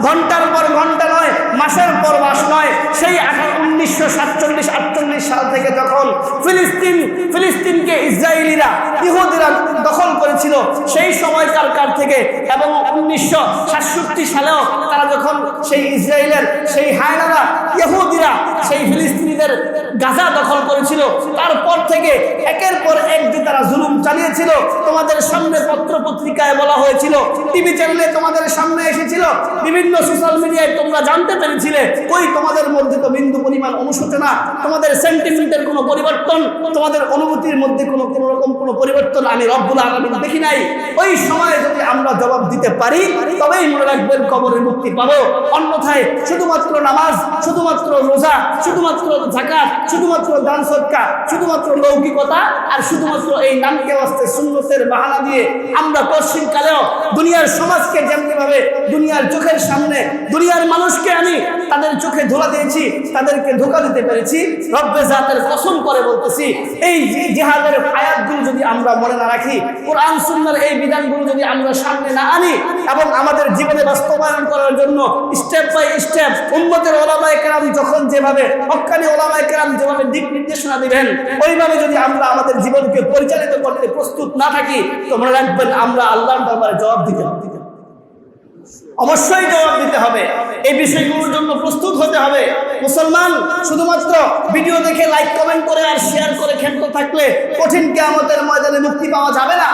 ঘন্টার পর ঘন্টা নয়, মাসের পর মাস নয়। সেই 1947-48 সাল থেকে যখন ফিলিস্তিনকে ইসরায়েলিরা ইহুদিরা দখল করেছিল, সেই সময়কার থেকে এবং 1967 সালেও তারা যখন সেই ইসরায়েলের সেই হায়নারা ইহুদিরা সেই ফিলিস্তিনিদের গাজা দখল করেছিল, তারপর থেকে একের পর এক যে তারা জুলুম চালিয়েছিল। তোমাদের সামনে পত্র পত্রিকায় বলা হয়েছিল, টিভি চ্যানেলে তোমাদের সামনে এসেছিল, বিভিন্ন সোশ্যাল মিডিয়ায় তোমরা জানতে পেরেছিলে, ওই তোমাদের মধ্যে তো বিন্দু পরিমাণ অনুশোচনা, তোমাদের সেন্টিমেন্টের কোনো পরিবর্তন, তোমাদের অনুভূতির মধ্যে কোনো রকম কোনো পরিবর্তন আমি রব্বুল আলামিন দেখি নাই। ওই সময় যদি আমরা জবাব দিতে পারি, তবেই মনে রাখবেন কবরে মুক্তি পাবো। অন্যথায় শুধুমাত্র নামাজ, শুধুমাত্র রোজা, শুধুমাত্র যাকাত, শুধুমাত্র দান সদকা, শুধুমাত্র লৌকিকতা আর শুধুমাত্র এই নামকে ওয়াস্তে সুন্নতের বাহানা দিয়ে আমরা পশ্চিমকালেও দুনিয়ার সমাজকে যেমনিভাবে দুনিয়ার চোখের সামনে দুনিয়ার মানুষকে আমি তাদের চোখে ধোলা দিয়েছি, তাদেরকে ধোঁকা দিতে পেরেছি। রব্বে জাতের কসম করে বলতেছি, এই জিহাদের আয়াতগুলো যদি আমরা মনে না রাখি, কোরআন সুন্নাহর এই বিধানগুলো যদি আমরা সামনে না আনি এবং আমাদের জীবনে বাস্তবায়ন করার জন্য স্টেপ বাই স্টেপ উম্মতের ওলামায়ে কেরাম যখন যেভাবে হক্কানি ওলামায়ে কেরাম যেভাবে দিক নির্দেশনা দিবেন, ওইভাবে যদি আমরা আমাদের জীবনকে পরিচালিত করতে প্রস্তুত না থাকি, তোমরা রাখবেন আমরা আল্লাহর দরবারে জবাব দিতে হবে। অবশ্যই জবাব দিতে হবে। এই বিষয়গুলোর জন্য প্রস্তুত হতে হবে। মুসলমান শুধুমাত্র ভিডিও দেখে লাইক কমেন্ট করে আর শেয়ার করে খেলতে থাকলে কঠিন কিয়ামতের ময়দানে মুক্তি পাওয়া যাবে না,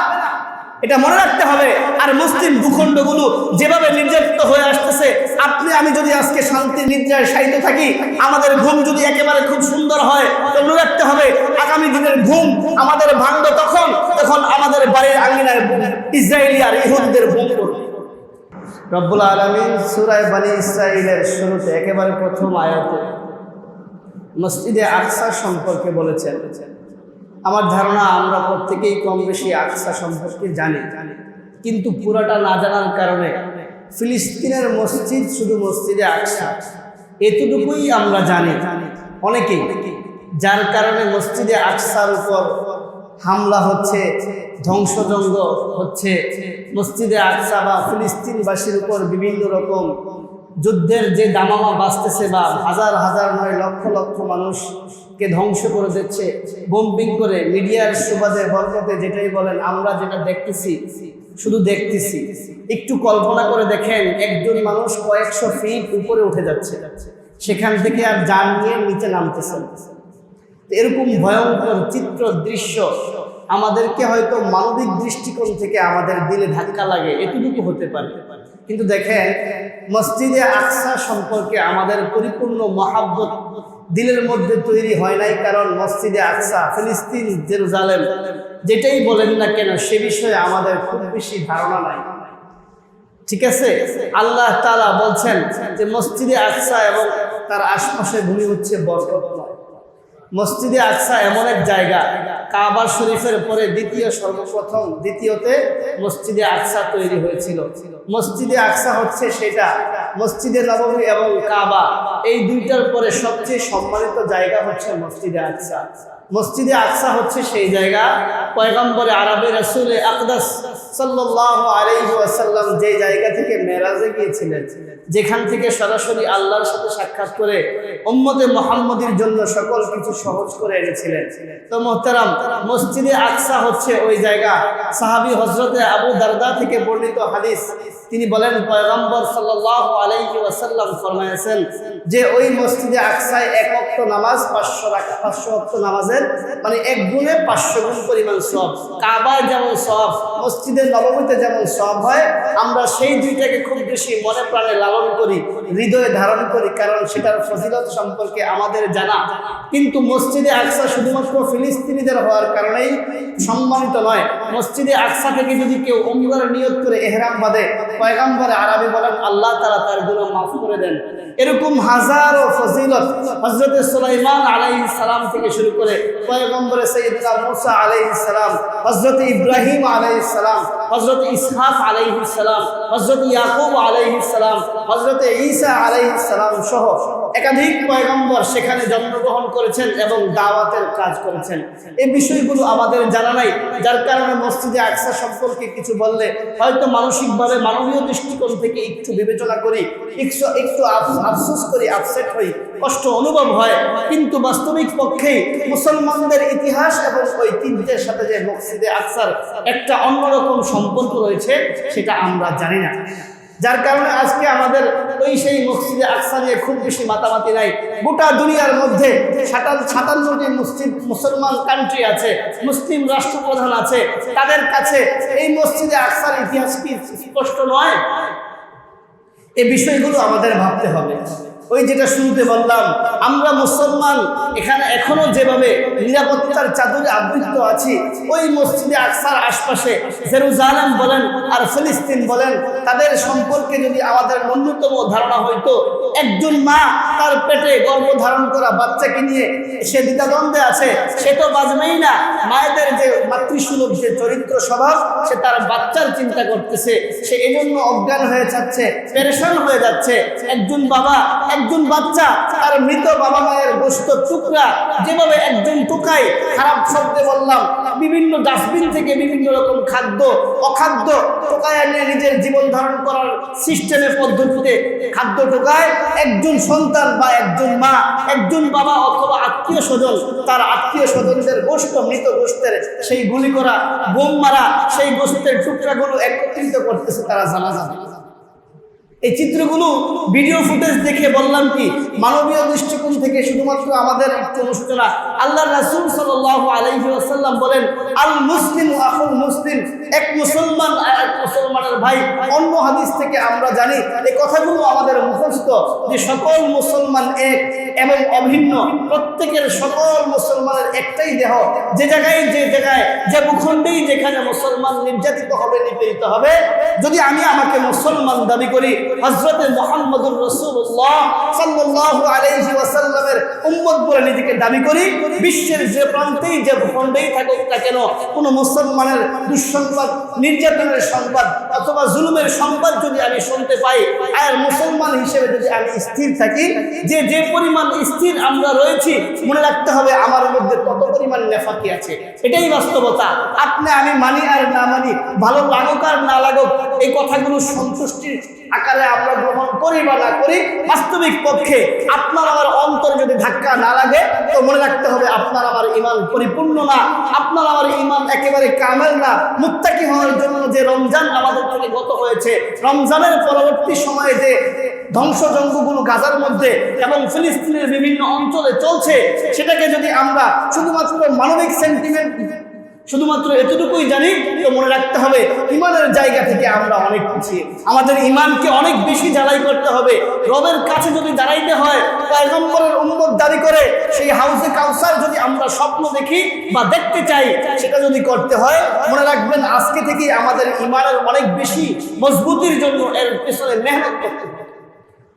এটা মনে রাখতে হবে। আর মুসলিম ভূখণ্ডগুলো যেভাবে নির্যাতিত হয়ে আসতেছে, আপনি আমি যদি আজকে শান্তির নিদ্রায় শায়িত থাকি, আমাদের ঘুম যদি একেবারে খুব সুন্দর হয়, তো মনে রাখতে হবে আগামী দিনের ঘুম আমাদের ভাঙবে তখন আমাদের বাড়ির আঙ্গিনায় ইসরায়েলি আর ইহুদিদের ঘুম করবে। রব্বুল আলামিন সূরা বনী ইসরাঈলের শুরুতে একেবারে প্রথম আয়াতে মসজিদে আকসা সম্পর্কে বলেছেন। আমার ধারণা আমরা প্রত্যেকেই কম বেশি আকসা সম্পর্কে জানি, কিন্তু পুরোটা না জানার কারণে ফিলিস্তিনের মসজিদ শুধু মসজিদে আকসা এতটুকুই আমরা জানি অনেকেই, যার কারণে মসজিদে আকসার উপর হামলা হচ্ছে, ধ্বংসযজ্ঞ হচ্ছে, মসজিদে আকসা বা ফিলিস্তিনবাসীর উপর বিভিন্ন রকম যুদ্ধের যে দামামা বাজতেছে বা হাজার হাজার নয় লক্ষ লক্ষ মানুষকে ধ্বংস করে দিচ্ছে বোম্বিং করে, মিডিয়ার সুবাদে বরকতে যেটাই বলেন, আমরা যেটা দেখতেছি শুধু দেখতেছি। একটু কল্পনা করে দেখেন, একজন মানুষ কয়েকশো ফিট উপরে উঠে যাচ্ছে, সেখান থেকে আর যান নিয়ে নিচে নামতেছে। এরকম ভয়ঙ্কর চিত্র দৃশ্য আমাদেরকে হয়তো মানবিক দৃষ্টিকোণ থেকে আমাদের দিলে ধাক্কা লাগে, এতটুকু হতে পারে। কিন্তু দেখেন, মসজিদে আকসা সম্পর্কে আমাদের পরিপূর্ণ মহাব্বত দিলের মধ্যে তৈরি হয় নাই, কারণ মসজিদে আকসা, ফিলিস্তিন, জেরুজালেম যেটাই বলেন না কেন, সে বিষয়ে আমাদের খুব বেশি ধারণা নাই। ঠিক আছে, আল্লাহ তাআলা বলছেন যে মসজিদে আকসা এবং তার আশপাশের ভূমি হচ্ছে বরকতময়। মসজিদে আকসা এমন এক জায়গা, কাবা শরীফের পরে দ্বিতীয়তে মসজিদে আকসা তৈরি হয়েছিল। মসজিদে আকসা হচ্ছে সেটা, মসজিদে নববী এবং কাবা এই দুইটার পরে সবচেয়ে সম্মানিত জায়গা হচ্ছে মসজিদে আকসা। মসজিদে আকসা হচ্ছে সেই জায়গা পয়গম্বরে আরবি রাসূলে আকদাস সাল্লাল্লাহু আলাইহি ওয়াসাল্লাম যে জায়গা থেকে মেরাজে গিয়েছিলেন, যেখান থেকে সরাসরি আল্লাহর সাথে সাক্ষাৎ করে উম্মতে মুহাম্মদীর জন্য সকল কিছু সহজ করে এনেছিলেন। তো মুহতারাম, মসজিদে আকসা হচ্ছে ওই জায়গা। সাহাবী হযরতে আবু দারদা থেকে বর্ণিত হাদিস, তিনি বলেন পয়গম্বর সাল্লাল্লাহু আলাইহি ওয়াসাল্লাম ফরমায়েছেন যে ওই মসজিদে আকসায় এক ওয়াক্ত নামাজ 500 ওয়াক্ত নামাজের মানে এক গুণে 500 গুণ পরিমাণ সওয়াব। কাবায় যেমন সওয়াব, মসজিদে নববীতে যেমন সওয়াব হয়, আমরা সেই দুইটাকে খুব বেশি মনে প্রাণে লালন করি, হৃদয়ে ধারণ করি, কারণ সেটার ফজিলত সম্পর্কে আমাদের জানা। কিন্তু মসজিদে আকসা শুধুমাত্র ফিলিস্তিনিদের হওয়ার কারণেই সম্মানিত নয়। মসজিদে আকসা থেকে যদি কেউ উমরার নিয়ত করে ইহরাম বাঁধে, পয়গম্বর আরবি বলেন আল্লাহ তাআলা তার গুনাহ মাফ করে দেন। এরকম হাজারো ফজিলত হযরত সুলাইমান আলাইহিস সালাম থেকে শুরু করে পয়গম্বর সাইয়্যিদনা মূসা আলাইহিস সালাম, হযরত ইব্রাহিম আলাইহিস সালাম, হযরত ইসহাক আলাইহিস সালাম, হযরত ইয়াকুব আলাইহিস সালাম, হযরত ঈসা আলাইহিস সালাম সহ একাধিক পয়গম্বর সেখানে জন্মগ্রহণ করেছেন এবং দাওয়াতের কাজ করেছেন। এই বিষয়গুলো আমাদের জানা নাই, যার কারণে মসজিদে আকসা সম্পর্কে কিছু বললে হয়তো মানসিকভাবে মানুষ মানবীয় দৃষ্টিকোণ থেকে একটু বিবেচনা করি, একটু আফসোস করি, আপসেট হই, কষ্ট অনুভব হয়। কিন্তু বাস্তবিক পক্ষেই মুসলমানদের ইতিহাস এবং ঐতিহ্যের সাথে যে মসজিদে আকসার একটা অন্যরকম সম্পর্ক রয়েছে সেটা আমরা জানি না। যার কারণে আজকে আমাদের সেই মসজিদে আকসা নিয়ে খুব বেশি মাতামাতি নাই। গোটা দুনিয়ার মধ্যে 57টি মুসলমান কান্ট্রি আছে, মুসলিম রাষ্ট্রপ্রধান আছে, তাদের কাছে এই মসজিদে আকসার ইতিহাস কি স্পষ্ট নয়? এই বিষয়গুলো আমাদের ভাবতে হবে। ওই যেটা শুরুতে বললাম, আমরা মুসলমান এখানে এখনো যেভাবে নিরাপত্তার চাদরে আবৃত আছি, ওই মসজিদে আকসার আশপাশে জেরুজালেম বলেন আর ফিলিস্তিন বলেন, তাদের সম্পর্কে যদি আমাদের ন্যূনতম ধারণা হইতো, একজন মা তার পেটে গর্ভধারণ করা বাচ্চাকে নিয়ে সে দ্বিধাদ্বন্দ্বে আছে, সে তো বাঁচবেই না। মায়েদের যে মাতৃসুলভ যে চরিত্র স্বভাব, সে তার বাচ্চার চিন্তা করতেছে, সে এজন্য অজ্ঞান হয়ে যাচ্ছে, পেরেশান হয়ে যাচ্ছে। একজন বাবা, একজন বাচ্চা তার মৃত বাবা মায়ের গোশত টুকরা যেভাবে একজন টোকায়, খারাপ শব্দে বললাম, বিভিন্ন ডাস্টবিন থেকে বিভিন্ন রকম খাদ্য অখাদ্য টোকায় এনে নিজের জীবন ধারণ করার সিস্টেমের পদ্ধতিতে খাদ্য টোকায়, একজন সন্তান বা একজন মা, একজন বাবা অথবা আত্মীয় স্বজন তার আত্মীয় স্বজনদের গোশত, মৃত গোশতের সেই গুলি করা, বোম মারা সেই গোশতের টুকরাগুলো একত্রিত করতেছে তারা জানাজা। এই চিত্রগুলো ভিডিও ফুটেজ দেখে বললাম কি, মানবীয় দৃষ্টিকোণ থেকে শুধুমাত্র আমাদের একটু অনুশোচনা। আল্লাহ রাসূল সাল্লাল্লাহু আলাইহি ওয়াসাল্লাম বলেন, আল মুসলিম আখুল মুসলিম, এক মুসলমান আর এক মুসলমানের ভাই। অন্য হাদিস থেকে আমরা জানি এই কথাগুলো আমাদের মুখস্থ, যে সকল মুসলমান এক এবং অভিন্ন, প্রত্যেকের সকল মুসলমানের একটাই দেহ। যে জায়গায় যে ভূখণ্ডেই যেখানে মুসলমান নির্যাতিত হবে, নিপীড়িত হবে, যদি আমি আমাকে মুসলমান দাবি করি, হযরতে মুহাম্মদুর রাসূলুল্লাহ সাল্লাল্লাহু আলাইহি ওয়াসাল্লামের উম্মত বলে নিজেকে দাবি করি, বিশ্বের যে প্রান্তেই যে ভূখণ্ডেই থাকুক না কেন, কোনো মুসলমানের দুঃসংবাদ, নির্যাতনের সংবাদ অথবা জুলুমের সংবাদ যদি আমি শুনতে পাই, আর মুসলমান হিসেবে যদি আমি স্থির থাকি, যে পরিমাণ স্থির আমরা রয়েছি, মনে রাখতে হবে আমার মধ্যে কত পরিমাণ নেফাকি আছে। এটাই বাস্তবতা। আপনি আমি মানি আর না মানি, ভালো লাগুক আর না লাগুক, এই কথাগুলো সন্তুষ্টির আকারে আমরা গ্রহণ করি বা না করি, বাস্তবিক পক্ষে আপনার আমার অন্তর যদি ধাক্কা না লাগে, তো মনে রাখতে হবে আপনার আমার ঈমান পরিপূর্ণ না, আপনার আমার ঈমান একেবারে কামেল না। মুত্তাকি হওয়ার জন্য যে রমজান আমাদের থেকে গত হয়েছে, রমজানের পরবর্তী সময়ে যে ধ্বংসযজ্ঞগুলো গাজার মধ্যে এবং ফিলিস্তিনের বিভিন্ন অঞ্চলে চলছে, সেটাকে যদি আমরা শুধুমাত্র মানবিক সেন্টিমেন্ট শুধুমাত্র এতটুকুই জানি, তো মনে রাখতে হবে ঈমানের জায়গা থেকে আমরা অনেক পিছিয়ে। আমাদের ঈমানকে অনেক বেশি জ্বালাই করতে হবে। রবের কাছে যদি দাঁড়াইতে হয়, পয়গম্বরের উম্মত দাবি করে সেই হাউজে কাউসার যদি আমরা স্বপ্ন দেখি বা দেখতে চাই, সেটা যদি করতে হয়, মনে রাখবেন আজকে থেকে আমাদের ঈমানের অনেক বেশি মজবুতির জন্য এর পেছনে মেহনত করতে হবে।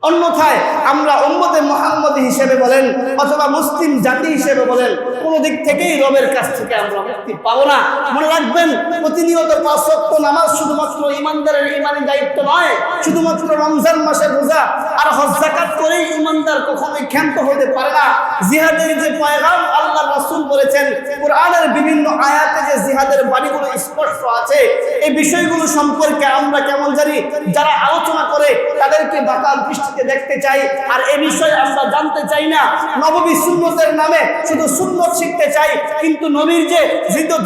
অন্যথায় আমরা উম্মতে মুহাম্মদী হিসেবে বলেন অথবা মুসলিম জাতি হিসেবে বলেন, কোন দিক থেকেই রবের কাছ থেকে আমরা মুক্তি পাবো না। মনে রাখবেন, প্রতিনিয়ত 5 ওয়াক্ত নামাজ শুধুমাত্র ঈমানদারের ঈমানি দায়িত্ব নয়, শুধুমাত্র রমজান মাসের রোজা আর হজ যাকাত করেই ঈমানদার কখনোই ক্ষান্ত হতে পারে না। জিহাদের যে পয়গাম আল্লাহ রাসূল বলেছেন, কোরআনের বিভিন্ন আয়াতে যে জিহাদের বাণীগুলো স্পষ্ট আছে, এই বিষয়গুলো সম্পর্কে আমরা কেমন জানি, যারা আলোচনা করে তাদেরকে বাতাল দৃষ্টিতে দেখতে চাই, আর এ বিষয়ে আমরা জানতে চাই না। নববী সুন্নতের নামে শুধু সুন্নত শিখতে চাই, কিন্তু নবীর যে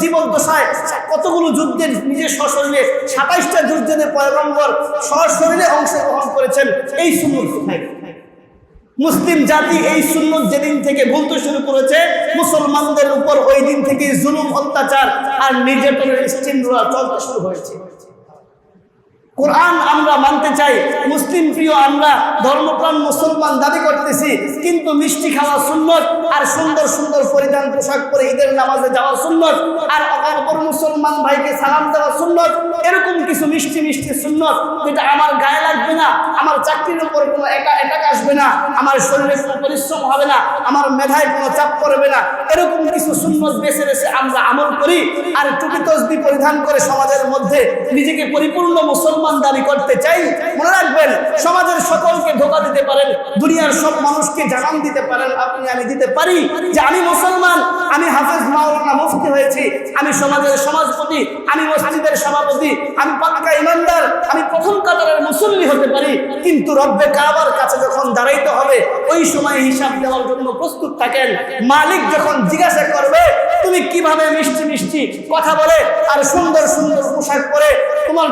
জীবদ্দশায় কতগুলো যুদ্ধে নিজের সশরীরে 27টা যুদ্ধে পয়গম্বর সশরীরে অংশগ্রহণ করেছেন, এই সুন্নত কোথায়? মুসলিম জাতি এই সুন্নত যেদিন থেকে বলতে শুরু করেছে, মুসলমানদের উপর ওই দিন থেকে জুলুম, অত্যাচার আর নির্যাতনের স্টিমরোল চলতে শুরু হয়েছে। কোরআন আমরা মানতে চাই, মুসলিম প্রিয় আমরা ধর্মপ্রাণ মুসলমান দাবি করতেছি, কিন্তু মিষ্টি খাওয়া সুন্নত আর সুন্দর সুন্দর পরিধান পোশাক পরে ঈদের নামাজে যাওয়া সুন্নত আর অপর মুসলমান ভাইকে সালাম দেওয়া সুন্নত, এরকম কিছু মিষ্টি মিষ্টি সুন্নত যেটা আমার গায়ে লাগবে না, আমার চাকরির উপর কোনো একা আসবে না, আমার শরীরে কোনো পরিশ্রম হবে না, আমার মেধায় কোনো চাপ পড়বে না, এরকম কিছু সুন্নত বেছে বেছে আমরা আমল করি আর টুপি তসবিহ পরিধান করে সমাজের মধ্যে নিজেকে পরিপূর্ণ মুসলমান দাবি করতে চাই। মনে রাখবেন, সমাজের সকলকে ধোঁকা দিতে পারেন, দুনিয়ার সব মানুষকে জানান দিতে পারেন, আপনি আমি দিতে পারি যে আমি মুসলমান, আমি হাফেজ মাওলানা মুফতি হয়েছি, আমি সমাজের সমাজপতি, আমি মসজিদের সভাপতি, আমি পাক্কা ইমানদার, আমি প্রথম কাতারের মুসল্লি হতে পারি, কিন্তু রব্বে কাবার কাছে যখন দাঁড়াইতে হবে ওই সময় হিসাব দেওয়ার জন্য প্রস্তুত থাকেন। মালিক যখন জিজ্ঞাসা করবে তুমি কিভাবে মিষ্টি মিষ্টি কথা বলে আর সুন্দর সুন্দর পোশাক পরে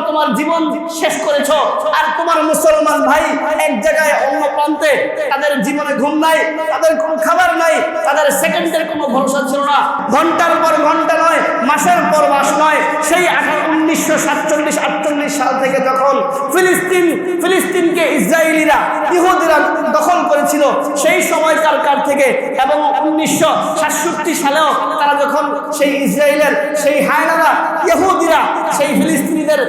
তোমার জীবন শেষ করেছো, আর তোমার মুসলমান ভাই এক জায়গায় অন্য প্রান্তে তাদের জীবনে ঘুম নাই, তাদের কোনো খাবার নাই, তাদের সেকেন্ডের কোনো ভরসা ছিল না, ঘন্টার পর ঘন্টা নয়, মাসের পর মাস নয়, সেই 1947-48 সাল থেকে যখন ফিলিস্তিনকে ইসরায়েলিরা ইহুদিরা দখল করেছিল সেই সময়কার থেকে এবং 1967 সালেও তারা যখন সেই ইসরায়েলের সেই হায়নারা ইহুদিরা সেই ফিলিস্তিনিদের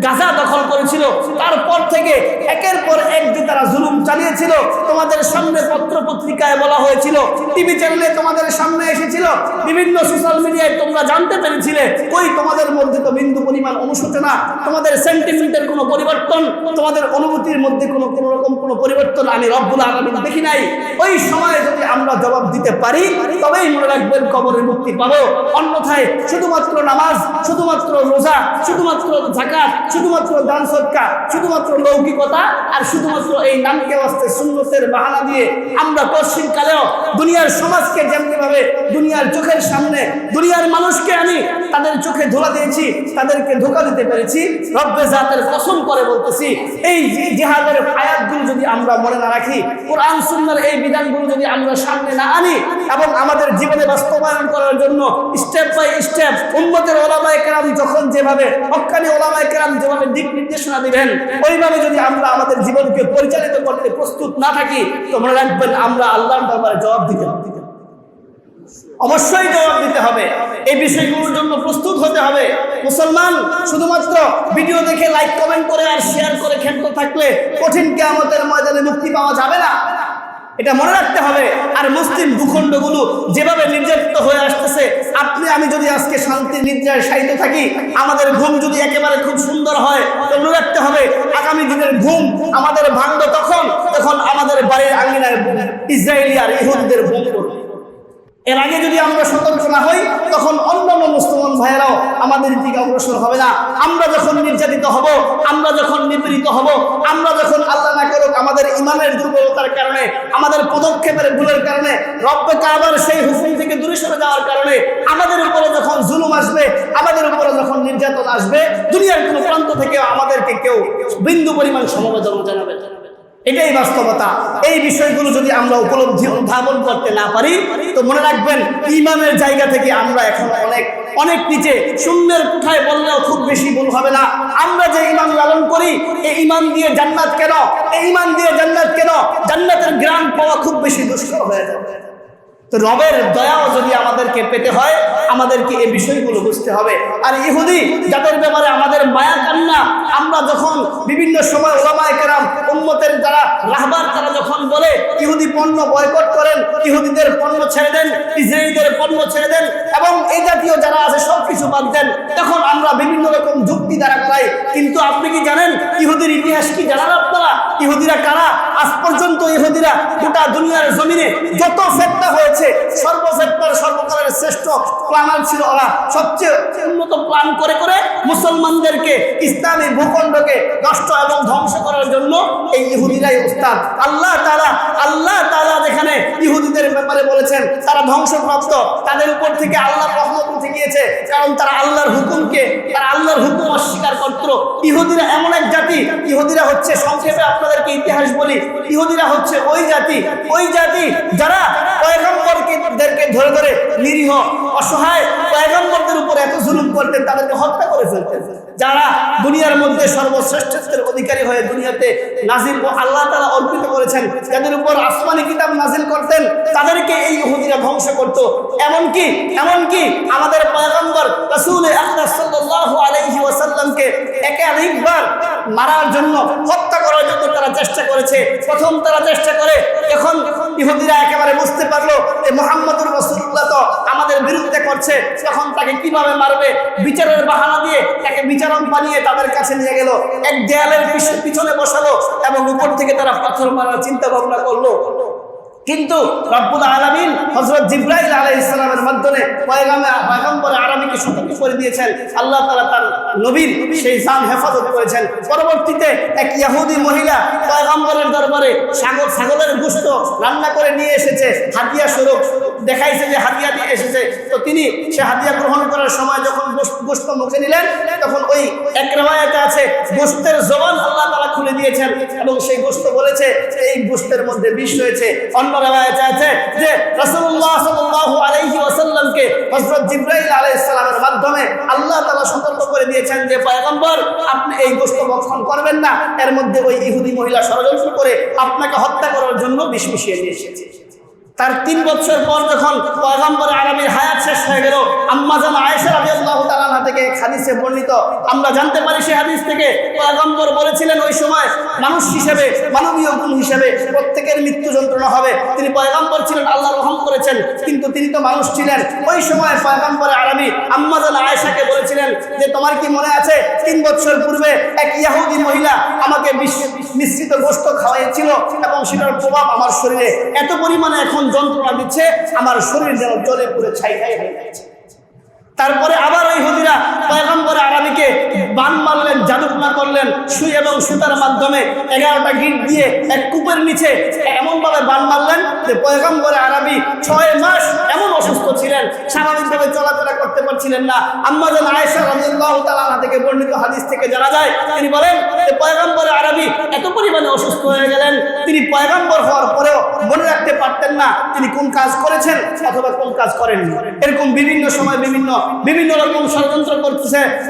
গাজা দখল করেছিল, তারপর থেকে একের পর এক যে তারা জুলুম চালিয়েছিল, তোমাদের সামনে পত্র পত্রিকায় বলা হয়েছিল, টিভি চ্যানেলে তোমাদের সামনে এসেছিল, বিভিন্ন সোশ্যাল মিডিয়ায় তোমরা জানতে পেরেছিলে, কই তোমাদের মধ্যে তো বিন্দু পরিমাণ অনুশোচনা, তোমাদের সেন্টিমেন্টের কোনো পরিবর্তন, তোমাদের অনুভূতির মধ্যে কোনো রকম কোনো পরিবর্তন আমি রব্বুল আলামিন দেখি নাই। ওই সময় যদি আমরা জবাব দিতে পারি তবেই মনে রাখবেন কবরের মুক্তি পাবো, অন্যথায় শুধুমাত্র নামাজ, শুধুমাত্র রোজা, শুধুমাত্র যাকাত, শুধুমাত্র দান সদকা, শুধুমাত্র লৌকিকতা আর শুধুমাত্র এই নামকে ওয়াস্তে সুন্নতের বাহানা দিয়ে আমরা পশ্চিম কালেও দুনিয়ার সমাজকে যেমনি ভাবে দুনিয়ার চোখের সামনে দুনিয়ার মানুষকে আমি তাদের চোখে ধোলা দিয়েছি, তাদেরকে ধোঁকা দিতে পেরেছি। রব্বে জাতের কসম করে বলতেছি, এই জিহাদের আয়াতগুলো যদি আমরা মনে না রাখি, কোরআন সুন্নাহর এই বিধানগুলো যদি আমরা সামনে না আনি এবং আমাদের জীবনে বাস্তবায়ন করার জন্য স্টেপ বাই স্টেপ উম্মতের ওলামায়ে কেরাম যখন যেভাবে হক্কানি ওলামায়ে কেরাম যেভাবে দিক নির্দেশনা দিবেন ওইভাবে যদি আমরা আমাদের জীবনকে পরিচালিত করতে প্রস্তুত না থাকি, তো মনে রাখবেন আমরা আল্লাহর দরবারে জবাব দিতে হবে, অবশ্যই জবাব দিতে হবে। এই বিষয়গুলোর জন্য প্রস্তুত হতে হবে। মুসলমান শুধুমাত্র ভিডিও দেখে লাইক কমেন্ট করে আর শেয়ার করে খেলতে থাকলে কঠিন কিয়ামতের ময়দানে মুক্তি পাওয়া যাবে না, এটা মনে রাখতে হবে। আর মুসলিম ভূখণ্ডগুলো যেভাবে নির্যাতিত হয়ে আসতেছে, আপনি আমি যদি আজকে শান্তি নিদ্রায় শায়িত থাকি, আমাদের ঘুম যদি একেবারে খুব সুন্দর হয়, তো মনে রাখতে হবে আগামী দিনের ঘুম আমাদের ভাঙবে তখন আমাদের বাড়ির আঙ্গিনায় ইসরায়েলি আর ইহুদিদের ঘুম করবে। এর আগে যদি আমরা সতর্ক না হই, তখন অন্যান্য মুসলমান ভাইয়েরাও আমাদের দিকে অগ্রসর হবে না। আমরা যখন নির্যাতিত হব, আমরা যখন নিপীড়িত হব, আমরা যখন আল্লাহ না করুক আমাদের ইমানের দুর্বলতার কারণে, আমাদের পদক্ষেপের ভুলের কারণে, রব্বে কাবার সেই হুকুম থেকে দূরে সরে যাওয়ার কারণে আমাদের উপরে যখন জুলুম আসবে, আমাদের উপরে যখন নির্যাতন আসবে, দুনিয়ার কোনো প্রান্ত থেকে আমাদেরকে কেউ বিন্দু পরিমাণ সমবেদনা জানাবে। এটাই বাস্তবতা। এই বিষয়গুলো যদি আমরা উপলব্ধি উদ্ভাবন করতে না পারি, তো মনে রাখবেন ইমানের জায়গা থেকে আমরা এখন অনেক নিচে। শূন্যের কোঠায় বললেও খুব বেশি ভুল হবে না। আমরা যে ইমান লালন করি, এই ইমান দিয়ে জান্নাত কেন, এই ইমান দিয়ে জান্নাত কেন, জান্নাতের গ্রাম পাওয়া খুব বেশি দুষ্কর হয়ে যাবে। তো রবের দয়াও যদি আমাদেরকে পেতে হয়, আমাদেরকে এই বিষয়গুলো বুঝতে হবে। আর ইহুদি যাদের ব্যাপারে আমাদের মায়া কান্না, আমরা যখন বিভিন্ন সময় ওলামায়ে কেরাম উম্মতের যারা রাহবার তারা যখন বলে ইহুদি পণ্য বয়কট করেন, ইহুদিদের পণ্য ছেড়ে দেন, ইসরায়েলিদের পণ্য ছেড়ে দেন এবং এই জাতীয় যারা আছে সবকিছু বাদ দেন, তখন আমরা বিভিন্ন রকম যুক্তি দ্বারা করাই। কিন্তু আপনি কি জানেন ইহুদির ইতিহাস কি জানান আপনারা? ইহুদিরা কারা? আজ পর্যন্ত ইহুদিরা গোটা দুনিয়ার জমিনে যত ফেতনা হয়েছে, সর্বকালের শ্রেষ্ঠ প্ল্যানার ছিল ওরা। সবচেয়ে উন্নত প্ল্যান করে মুসলমানদেরকে, ইসলামী ভূখণ্ডকে নষ্ট এবং ধ্বংস করার জন্য এই ইহুদিরাই উস্তাদ। আল্লাহ তাআলা যেখানে ইহুদিদের ব্যাপারে বলেছেন তারা ধ্বংসপ্রাপ্ত, তাদের উপর থেকে আল্লাহর রহমত উঠে গিয়েছে, কারণ তারা আল্লাহর হুকুম অস্বীকার করত। ইহুদিরা এমন এক জাতি, ইহুদিরা হচ্ছে, সংক্ষেপে আপনাদেরকে ইতিহাস বলি, ইহুদিরা হচ্ছে ওই জাতি যারা পয়গম্বরদেরকে ধরে নিরীহ অসহায় পয়গম্বরদের উপর এত জুলুম করতেন, তাদেরকে হত্যা করে ফেলতেন। যারা দুনিয়ার মধ্যে সর্বশ্রেষ্ঠত্বের অধিকারী হয়ে দুনিয়াতে নাজিল ও আল্লাহ তাআলা অর্পিত করেছেন, যাদের উপর আসমানি কিতাব নাজিল করতেন, তাদেরকে এই ইহুদিরা ধ্বংস করত। এমনকি আমাদের পয়গম্বর রাসূল আকরাম সাল্লাল্লাহু আলাইহি ওয়াসাল্লামকে একাধিকবার মারার জন্য, হত্যা করার জন্য তারা চেষ্টা করেছে। প্রথম তারা চেষ্টা করে, যখন ইহুদিরা একেবারে বুঝতে পারলো যে মুহাম্মদুর রাসূলুল্লাহ তো আমাদের বিরুদ্ধে করছে, তখন তাকে কিভাবে মারবে বিচারের বাহানা দিয়ে তাকে বিচারক বানিয়ে তাদের কাছে নিয়ে গেল, এক দেয়ালের পিছনে বসালো এবং উপর থেকে তারা পাথর মারার চিন্তা ভাবনা করলো। কিন্তু রব্বুল আলামিন হযরত জিবরাইল আলাইহিস সালামের মাধ্যমে পয়গম্বর আরবীকে সতর্ক করে দিয়েছেন। আল্লাহ তাআলা তার নবীর সেই জান হেফাজত করেছেন। পরবর্তীতে এক ইহুদি মহিলা পয়গম্বরের দরবারে ছাগলের গোশত রান্না করে নিয়ে এসেছে, হাদিয়া স্বরূপ দেখাইছে যে হাদিয়া দিয়ে এসেছে। তো তিনি সে হাদিয়া গ্রহণ করার সময় যখন গোশত মুখে নিলেন, তখন ওই এক riwayate আছে গোশতের জবান আল্লাহ তাআলা খুলে দিয়েছেন এবং সেই গোশত বলেছে এই গোশতের মধ্যে বিষ রয়েছে। অন্য riwayate আছে যে রাসূলুল্লাহ সাল্লাল্লাহু আলাইহি ওয়াসাল্লামকে হযরত জিবরাইল আলাইহিস সালামের মাধ্যমে আল্লাহ তাআলা সতর্ক করে দিয়েছেন যে পয়গম্বর আপনি এই গোশত ভক্ষণ করবেন না, এর মধ্যে ওই ইহুদি মহিলা ষড়যন্ত্র করে আপনাকে হত্যা করার জন্য বিষ মিশিয়ে নিয়ে এসেছে। তার 3 বছর পর যখন পয়গম্বর আরবীর হায়াত শেষ হয়ে গেল, আম্মা জান আয়েশা রাদিয়াল্লাহু তাআলা আনহা থেকে এক হাদিসে বর্ণিত আমরা জানতে পারি, সেই হাদিস থেকে পয়গম্বর বলেছিলেন ওই সময় মানুষ হিসেবে, মানবীয় গুণ হিসেবে প্রত্যেকের মৃত্যু যন্ত্রণা হবে। তিনি পয়গম্বর ছিলেন, আল্লাহ রহম করেছেন, কিন্তু তিনি তো মানুষ ছিলেন। ওই সময় পয়গম্বর আরবী আম্মা জান আয়েশাকে বলেছিলেন যে তোমার কি মনে আছে 3 বছর পূর্বে এক ইহুদি মহিলা আমাকে মিশ্রিত গোশত খাওয়াইছিল এবং সেটার প্রভাব আমার শরীরে এত পরিমাণে এখন যন্ত্রণা দিচ্ছে, আমার শরীর যেন জ্বলে পুড়ে ছাই হয়ে যাচ্ছে। তারপরে আবার ওই ইহুদিরা পয়গম্বর আরবীকে বান মারলেন, জাদুটনা করলেন, সুই এবং সুতার মাধ্যমে 11টা গিট দিয়ে এক কূপের নিচে এমন ভাবে বান মারলেন যে পয়গম্বর আরবী 6 মাস এমন অসুস্থ ছিলেন, স্বাভাবিকভাবে চলাফেরা করতে পারছিলেন না। আম্মা জান আয়েশা রাদিয়াল্লাহু তাআলা আনহা থেকে বর্ণিত হাদিস থেকে জানা যায়, তিনি বলেন যে পয়গম্বর আরবী এত পরিমাণে অসুস্থ হয়ে গেলেন, তিনি পয়গম্বর হওয়ার পরেও মনে রাখতে পারতেন না তিনি কোন কাজ করেছেন অথবা কোন কাজ করেননি। এরকম বিভিন্ন সময় বিভিন্ন রকম ষড়যন্ত্র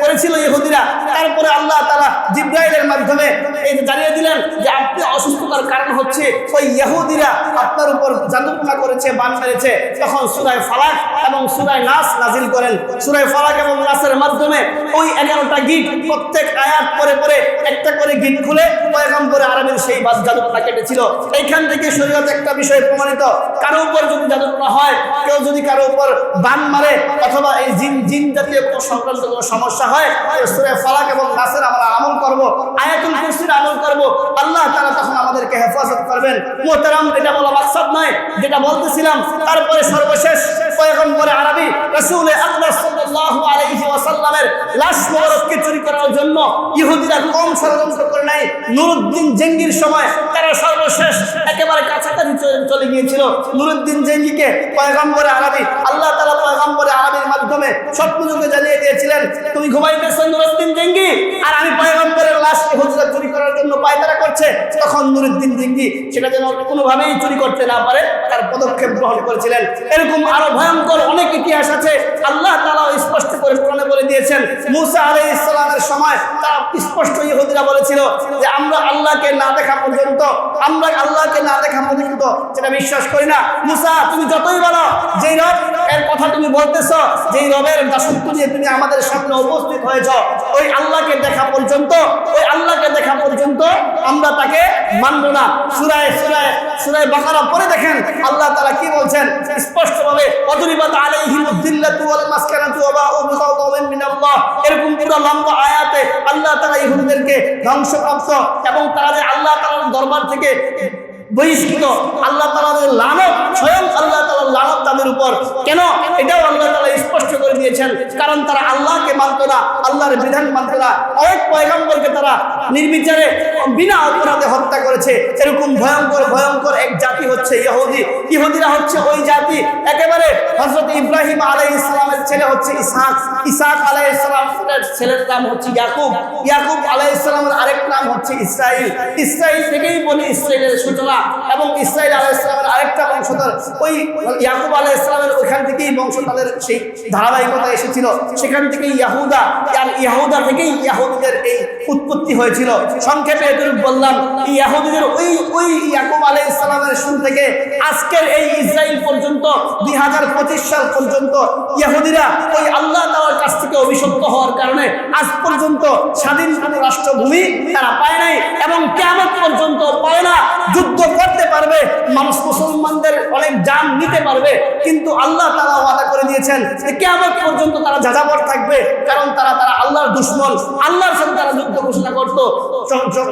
করেছিল ইহুদিরা। তারপরে আল্লাহ তাআলা জিবরাইলের মাধ্যমে এই জানিয়ে দিলেন যে আপনি অসুস্থতার কারণ হচ্ছে ওই ইহুদিরা আপনার উপর জাদুটনা করেছে, বান মেরেছে। তখন সূরা ফালাক এবং সূরা নাস নাজিল করেন। সূরা ফালাক এবং নাসের মাধ্যমে ওই 11টা গিট প্রত্যেক আয়াত পরে পরে একটা করে গিট খুলে পয়গম্বর আরবীর সেই জাদুটনা কেটেছিল। এইখান থেকে শরীয়তে একটা বিষয় প্রমাণিত, কারো উপর যদি জাদুটনা হয়, কেউ যদি কারো উপর বান মারে অথবা এই জিন জাতীয় কোনো সংক্রান্ত কোনো সমস্যা হয়, সূরা ফালাক এবং নাসের আমরা আমল করব, আয়াতুল কুরসির আমল করব, আল্লাহ তাআলা তখন আমাদেরকে হেফাজত করবেন। মুহতারাম, এটা বলা মাকসাদ নয়, যেটা বলতেছিলাম। তারপরে সর্বশেষ পয়গম্বর আরবী রাসূল আকরাম সাল্লাল্লাহু আলাইহি ওয়াসাল্লামের লাশ মোবারককে চুরি করার জন্য ইহুদিরা কম ষড়যন্ত্র করে নাই। নুরউদ্দিন জেঙ্গির সময় তারা সর্বশেষ একেবারে কাছাকাছি চলে গিয়েছিল। নুরউদ্দিন জেঙ্গিকে পয়গম্বর আরবী আল্লাহ তাআলা পয়গম্বর আরবীর মাধ্যমে স্বপ্নযোগে জানিয়ে দিয়েছিলেন, তুমি ঘুমাইতেছ নুরউদ্দিন জেঙ্গি, আর আমি পয়গম্বরের লাশ ইহুদিরা চুরি করার জন্য পায়তারা করছে। তখন নুরউদ্দিন জেঙ্গি সেটা যেন কোনোভাবেই চুরি করতে না পারে তার পদক্ষেপ গ্রহণ করেছিলেন। এরকম আরো ভয়ঙ্কর অনেক ইতিহাস আছে। আল্লাহ তাআলা স্পষ্ট করে কোরআনে বলে দিয়েছেন, মূসা আলাইহিস সালামের সময় তারা স্পষ্ট ইহুদিরা বলেছিল যে আমরা আল্লাহকে না দেখা পর্যন্ত সেটা বিশ্বাস করি না। মূসা, তুমি যতই বলো যেই রব এর কথা তুমি বলতেছ, যেই রবের দাসত্ব নিয়ে তুমি আমাদের সামনে উপস্থিত হয়েছ, ওই আল্লাহকে দেখা পর্যন্ত আমরা তাকে মানব না। সূরা বাকারা পড়ে দেখেন আল্লাহ তাআলা কি বলছেন স্পষ্টভাবে, ওয়াদরিবাত আলাইহিমুদ দিল্লাতু ওয়াল মাসকানাতু ওয়া বাউ বিগাদাবিন মিনাল্লাহ। এরকম পুরো লম্বা আয়াতে আল্লাহ তাআলা ইহুদিদেরকে ধ্বংসপ্রাপ্ত এবং তারা যে আল্লাহ তাআলার দরবার থেকে বহিষ্কৃত, আল্লাহ তাআলার লানত, স্বয়ং আল্লাহ তাআলার লানত তাদের উপর। কেন? এটাও আল্লাহ তাআলা স্পষ্ট করে দিয়েছেন, কারণ তারা আল্লাহকে মানত না, আল্লাহর বিধান মানত না। অনেক পয়গম্বরকে তারা নির্বিচারে বিনা অপরাধে হত্যা করেছে। এরকম ভয়ঙ্কর এক জাতি হচ্ছে ইহুদি। ইহুদিরা হচ্ছে ওই জাতি, একেবারে হযরত ইব্রাহিম আলাইহিস সালামের ছেলে হচ্ছে ইসহাক আলাইহিস সালামের ছেলের নাম হচ্ছে ইয়াকুব আলাইহিস সালামের আরেক নাম হচ্ছে ইসরাইল থেকেই বনি ইসরাইলের সূচনা। এবং ইসরাইল আলাইহিস সালামের আরেকটা বংশধর ওই ইয়াকুব আলাইহিস সালামের ওইখান থেকেই বংশ, তাদের সেই ধারাবাহিকতা এসেছিল, সেখান থেকেই ইয়াহুদা, আর ইয়াহুদা থেকেই ইয়াহুদীদের এই উৎপত্তি হয়েছিল। সংক্ষেপে এতটুকু বললাম, ইয়াহুদীদের ওই ইয়াকুব আলাইহিস সালামের শুরু থেকে আজকের এই ইসরায়েল পর্যন্ত 2025 সাল পর্যন্ত ইহুদিরা ওই আল্লাহ তাআলার কাছ থেকে অভিশপ্ত হওয়ার কারণে আজ পর্যন্ত স্বাধীন কোনো রাষ্ট্রভূমি তারা পায় নাই এবং কিয়ামত পর্যন্ত পায় না। যুদ্ধ করতে পারবে, মানুষ মুসলমানদের অনেক জান নিতে পারবে, কিন্তু আল্লাহ তাআলা ওয়াদা করে দিয়েছেন যে কিয়ামত পর্যন্ত তারা যাযাবর থাকবে, কারণ তারা আল্লাহর দুশমন। আল্লাহর সাথে তারা যুদ্ধ ঘোষণা করত,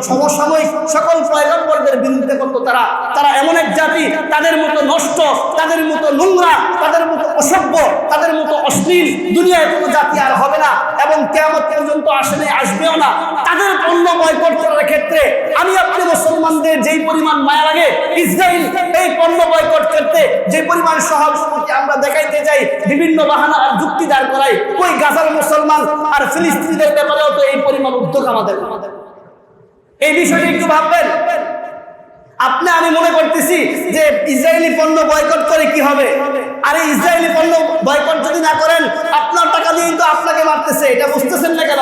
সমসাময়িক সকল পয়গম্বরদের বিরুদ্ধে করত। তারা এমন এক জাতি, তাদের মতো নষ্ট, তাদের মতো নোংরা, তাদের মতো অসভ্য, তাদের মতো অশ্লীল দুনিয়ায় কোনো জাতি আর হবে না এবং কিয়ামত পর্যন্ত আসবেও না। তাদের পণ্য বয়কট করার ক্ষেত্রে আমি আপনি মুসলমানদের যেই পরিমাণ মায়া লাগে, ইসরায়েল এই পণ্য বয়কট করতে যে পরিমাণ সহানুভূতি আমরা দেখাইতে চাই, বিভিন্ন বাহানা আর যুক্তি দাঁড় করাই, ওই গাজার মুসলমান আর ফিলিস্তিনিদের ব্যাপারেও তো এই পরিমাণ উদ্যোগ আমাদের। এই বিষয়টি একটু ভাববেন। আমি মনে করতেছি যে ইসরায়েলি পণ্য বয়কট করে কি হবে? আরে ইসরায়েলি পণ্য বয়কট যদি না করেন, আপনার টাকা দিয়েই তো আপনাকে মারতেছে, এটা বুঝতেছেন না কেন?